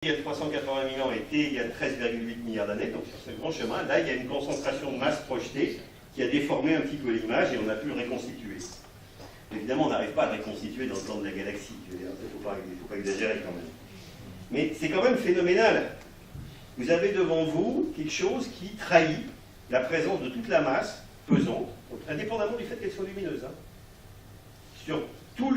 Il y a 380 000 ans était il y a 13,8 milliards d'années, donc sur ce grand chemin, là il y a une concentration de masse projetée qui a déformé un petit peu l'image et on a pu le reconstituer. Évidemment, on n'arrive pas à le reconstituer dans le temps de la galaxie, il ne faut pas exagérer quand même. Mais c'est quand même phénoménal. Vous avez devant vous quelque chose qui trahit la présence de toute la masse pesante, indépendamment du fait qu'elle soit lumineuse, hein, sur tout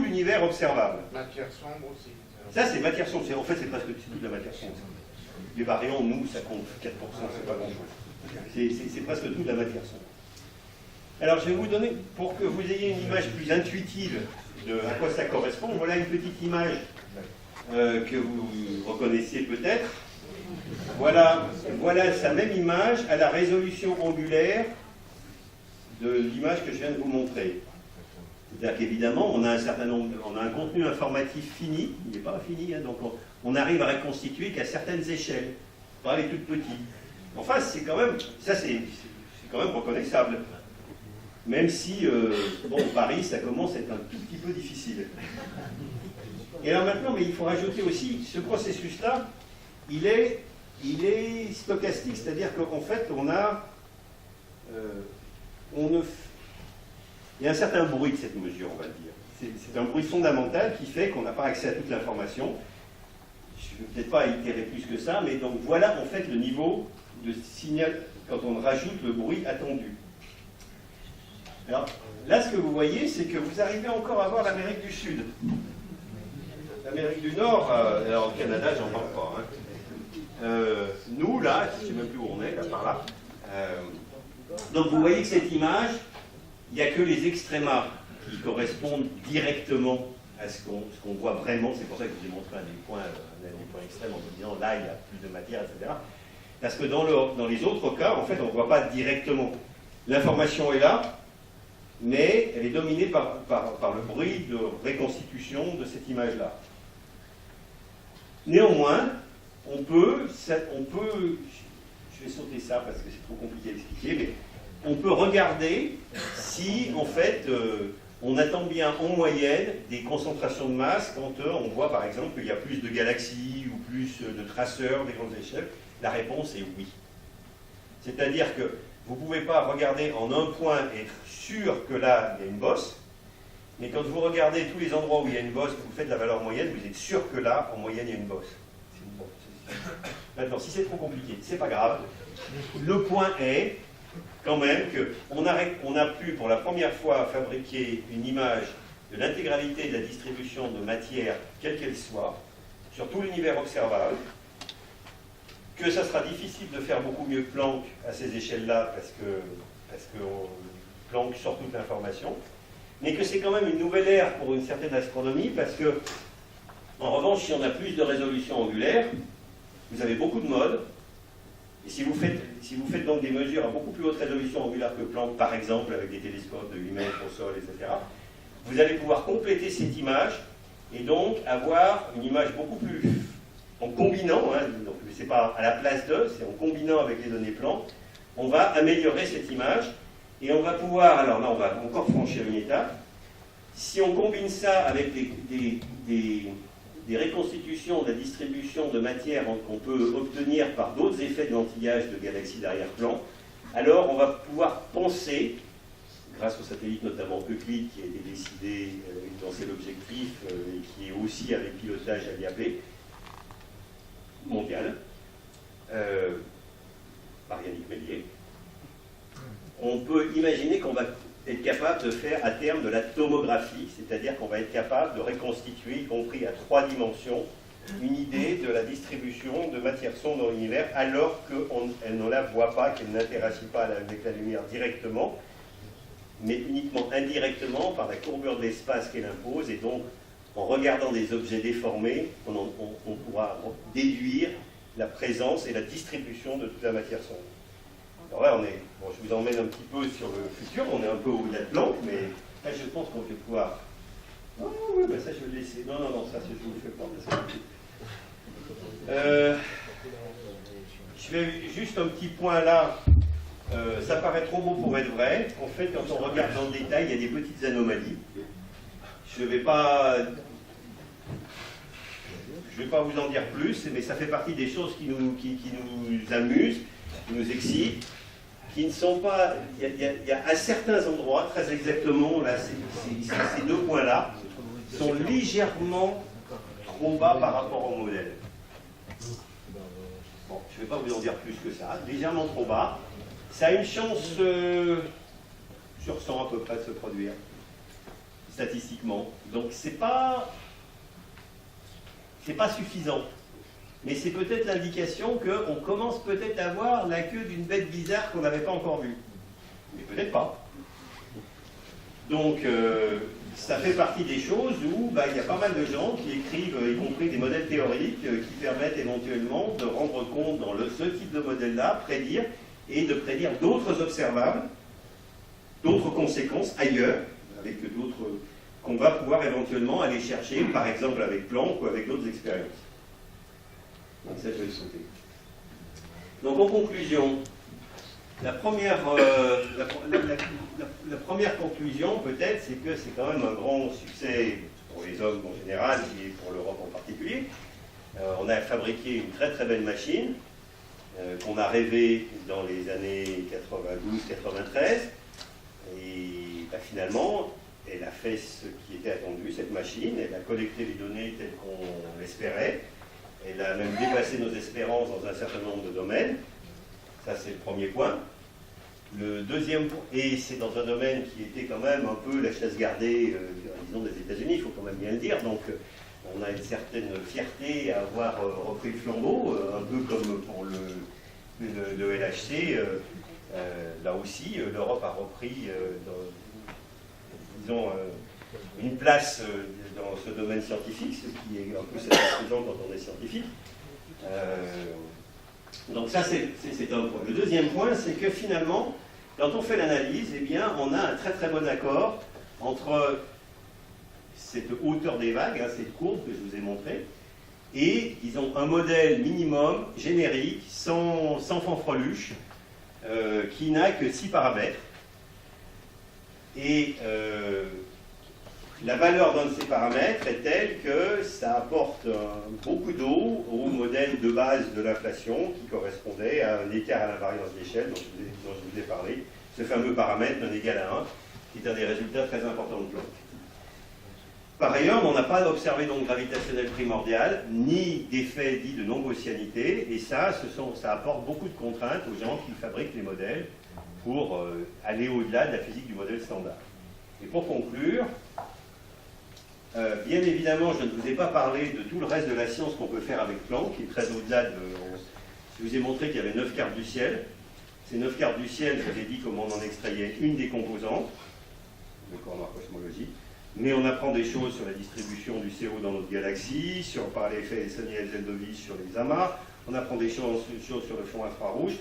l'univers observable. Matière sombre aussi. Ça, c'est matière sombre. En fait, c'est presque toute la matière sombre. Les baryons, nous, ça compte 4%, c'est pas grand-chose. C'est presque toute la matière sombre. Alors, je vais vous donner, pour que vous ayez une image plus intuitive de à quoi ça correspond, voilà une petite image que vous reconnaissez peut-être. Voilà sa même image à la résolution angulaire de l'image que je viens de vous montrer. C'est-à-dire qu'évidemment, on a un certain nombre, on a un contenu informatif fini, il n'est pas infini, hein, donc on arrive à reconstituer qu'à certaines échelles, pas les toutes petites. Enfin, c'est quand même, ça c'est quand même reconnaissable. Même si, bon, Paris, ça commence à être un tout petit peu difficile. Et alors maintenant, mais il faut rajouter aussi, ce processus-là, il est stochastique, c'est-à-dire qu'en fait, il y a un certain bruit de cette mesure, on va dire. C'est un bruit fondamental qui fait qu'on n'a pas accès à toute l'information. Je ne vais peut-être pas itérer plus que ça, mais donc voilà en fait le niveau de signal quand on rajoute le bruit attendu. Alors là, ce que vous voyez, c'est que vous arrivez encore à voir l'Amérique du Sud. L'Amérique du Nord, alors au Canada, j'en parle pas. Hein. Nous, là, je ne sais même plus où on est, là, par là. Donc vous voyez que cette image, il n'y a que les extrémas qui correspondent directement à ce qu'on voit vraiment. C'est pour ça que je vous ai montré un des points extrêmes en vous disant là, il y a plus de matière, etc. Parce que dans les autres cas, en fait, on ne voit pas directement. L'information est là, mais elle est dominée par le bruit de reconstitution de cette image-là. Néanmoins, on peut, je vais sauter ça parce que c'est trop compliqué à expliquer, mais on peut regarder si, en fait, on attend bien en moyenne des concentrations de masse quand on voit, par exemple, qu'il y a plus de galaxies ou plus de traceurs des grandes échelles. La réponse est oui. C'est-à-dire que vous ne pouvez pas regarder en un point et être sûr que là, il y a une bosse, mais quand vous regardez tous les endroits où il y a une bosse, vous faites la valeur moyenne, vous êtes sûr que là, en moyenne, il y a une bosse. Maintenant, si c'est trop compliqué, c'est pas grave. Le point est quand même qu'on a pu pour la première fois fabriquer une image de l'intégralité de la distribution de matière, quelle qu'elle soit, sur tout l'univers observable, que ça sera difficile de faire beaucoup mieux que Planck à ces échelles-là, parce que Planck sort toute l'information, mais que c'est quand même une nouvelle ère pour une certaine astronomie, parce que, en revanche, si on a plus de résolution angulaire, vous avez beaucoup de modes, et si vous faites donc des mesures à beaucoup plus haute résolution angulaire que Planck, par exemple, avec des télescopes de 8 mètres au sol, etc., vous allez pouvoir compléter cette image, et donc avoir une image beaucoup plus, en combinant, hein, donc c'est pas à la place de, c'est en combinant avec les données Planck, on va améliorer cette image, et on va pouvoir, alors là on va encore franchir une étape, si on combine ça avec des reconstitutions de la distribution de matière qu'on peut obtenir par d'autres effets de lentillage de galaxies d'arrière-plan, alors on va pouvoir penser, grâce au satellite notamment Euclide qui a été décidé dans c'est l'objectif et qui est aussi avec pilotage à l'IAP mondial, par Yannick Mélier, on peut imaginer qu'on va être capable de faire à terme de la tomographie, c'est-à-dire qu'on va être capable de reconstituer, y compris à 3 dimensions, une idée de la distribution de matière sombre dans l'univers, alors qu'elle ne la voit pas, qu'elle n'interagit pas avec la lumière directement, mais uniquement indirectement par la courbure de l'espace qu'elle impose, et donc en regardant des objets déformés, on pourra déduire la présence et la distribution de toute la matière sombre. Alors là, bon, je vous emmène un petit peu sur le futur, on est un peu au-delà de Planck, mais là, je pense qu'on va pouvoir... Oh oui, ben ça, je vais le laisser. Non, ça, je ne le fais pas. Je vais juste un petit point là. Ça paraît trop beau pour être vrai. En fait, quand on regarde dans le détail, il y a des petites anomalies. Je ne vais pas je ne vais pas vous en dire plus, mais ça fait partie des choses qui nous amusent, qui nous excitent, qui ne sont pas... Il y a à certains endroits, très exactement, là, ces deux points-là, sont légèrement trop bas par rapport au modèle. Bon, je ne vais pas vous en dire plus que ça, légèrement trop bas. Ça a une chance sur 100 à peu près de se produire, statistiquement. Donc c'est pas suffisant. Mais c'est peut-être l'indication qu'on commence peut-être à voir la queue d'une bête bizarre qu'on n'avait pas encore vue. Mais peut-être pas. Donc ça fait partie des choses où il y a pas mal de gens qui écrivent, y compris des modèles théoriques, qui permettent éventuellement de rendre compte dans ce type de modèle-là, prédire, et de prédire d'autres observables, d'autres conséquences ailleurs, avec d'autres qu'on va pouvoir éventuellement aller chercher, par exemple avec Planck ou avec d'autres expériences. Donc ça, je vais le sauter. Donc en conclusion, la première conclusion peut-être, c'est que c'est quand même un grand succès pour les hommes en général et pour l'Europe en particulier. On a fabriqué une très très belle machine qu'on a rêvée dans les années 92-93 et finalement elle a fait ce qui était attendu, cette machine, elle a collecté les données telles qu'on l'espérait, elle a même dépassé nos espérances dans un certain nombre de domaines. Ça, c'est le premier point. Le deuxième point, et c'est dans un domaine qui était quand même un peu la chasse gardée, disons, des États-Unis, il faut quand même bien le dire. Donc, on a une certaine fierté à avoir repris le flambeau, un peu comme pour le LHC. Là aussi, l'Europe a repris, disons, une place dans ce domaine scientifique, ce qui est un peu satisfaisant quand on est scientifique. Donc ça, c'est un point. Le deuxième point, c'est que finalement, quand on fait l'analyse, eh bien, on a un très très bon accord entre cette hauteur des vagues, cette courbe que je vous ai montrée, et, disons, un modèle minimum, générique, sans fanfreluche, qui n'a que 6 paramètres. Et la valeur d'un de ces paramètres est telle que ça apporte beaucoup d'eau au modèle de base de l'inflation qui correspondait à un écart à l'invariance d'échelle dont je vous ai parlé, ce fameux paramètre non égal à 1, qui est un des résultats très importants de Planck. Par ailleurs, on n'a pas observé d'onde gravitationnelle primordiale, ni d'effet dit de non-gaussianité, et ça apporte beaucoup de contraintes aux gens qui fabriquent les modèles pour aller au-delà de la physique du modèle standard. Et pour conclure, bien évidemment, je ne vous ai pas parlé de tout le reste de la science qu'on peut faire avec Planck, qui est très au-delà de... Je vous ai montré qu'il y avait 9 cartes du ciel. Ces 9 cartes du ciel, je vous ai dit comment on en extrayait une des composantes, le corps cosmologique. Mais on apprend des choses sur la distribution du CO dans notre galaxie, par l'effet Elsoniel-Zeldovich sur les amas. On apprend des choses sur le fond infrarouge.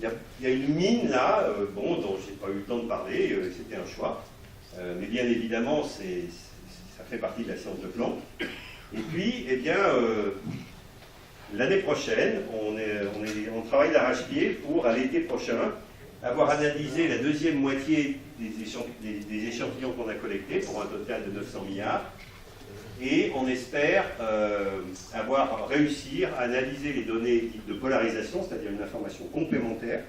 Il y a une mine là, dont je n'ai pas eu le temps de parler, c'était un choix. Mais bien évidemment, ça fait partie de la science de Planck. Et puis, eh bien, l'année prochaine, on travaille d'arrache-pied pour, à l'été prochain, avoir analysé la deuxième moitié des échantillons qu'on a collectés, pour un total de 900 milliards. Et on espère réussir à analyser les données dites de polarisation, c'est-à-dire une information complémentaire,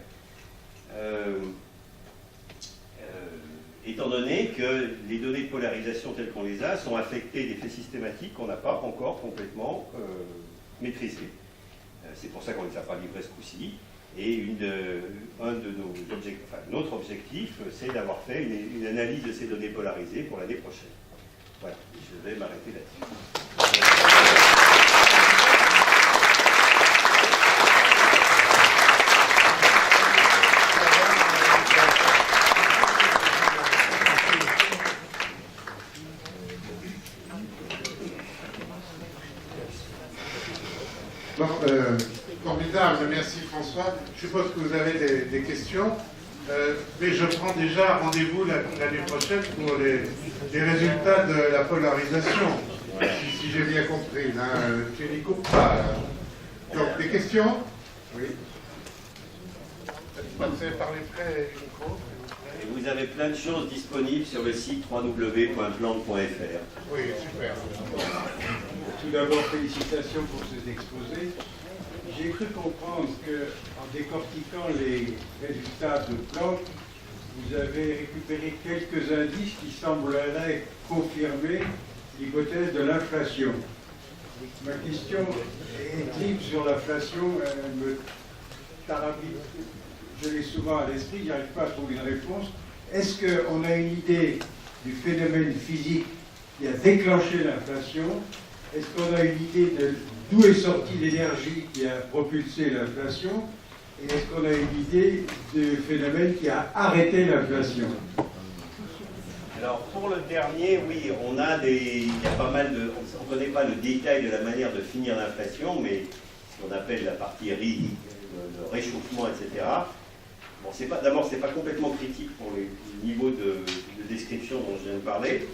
étant donné que les données de polarisation telles qu'on les a sont affectées d'effets systématiques qu'on n'a pas encore complètement maîtrisés. C'est pour ça qu'on ne les a pas livrés ce coup-ci. Et notre objectif, c'est d'avoir fait une analyse de ces données polarisées pour l'année prochaine. Voilà, je vais m'arrêter là-dessus. Bon, formidable, merci François. Je suppose que vous avez des questions, mais je prends déjà rendez-vous l'année prochaine pour les résultats de la polarisation, si j'ai bien compris. Là, tu n'y coupes pas. Là. Donc, des questions? Oui. Passez par les frais du micro. Et vous avez plein de choses disponibles sur le site www.planck.fr. Oui, super. Tout d'abord, félicitations pour ces exposés. J'ai cru comprendre qu'en décortiquant les résultats de Planck, vous avez récupéré quelques indices qui sembleraient confirmer l'hypothèse de l'inflation. Ma question est triple sur l'inflation, elle me tarabille, je l'ai souvent à l'esprit, je n'arrive pas à trouver une réponse. Est-ce qu'on a une idée du phénomène physique qui a déclenché l'inflation? Est-ce qu'on a une idée de d'où est sortie l'énergie qui a propulsé l'inflation? Et est-ce qu'on a une idée du phénomène qui a arrêté l'inflation? Alors pour le dernier, oui, il y a pas mal de, on ne connaît pas le détail de la manière de finir l'inflation, mais ce qu'on appelle la partie le réchauffement, etc. Bon, d'abord, c'est pas complètement critique pour les niveaux de description dont je viens de parler.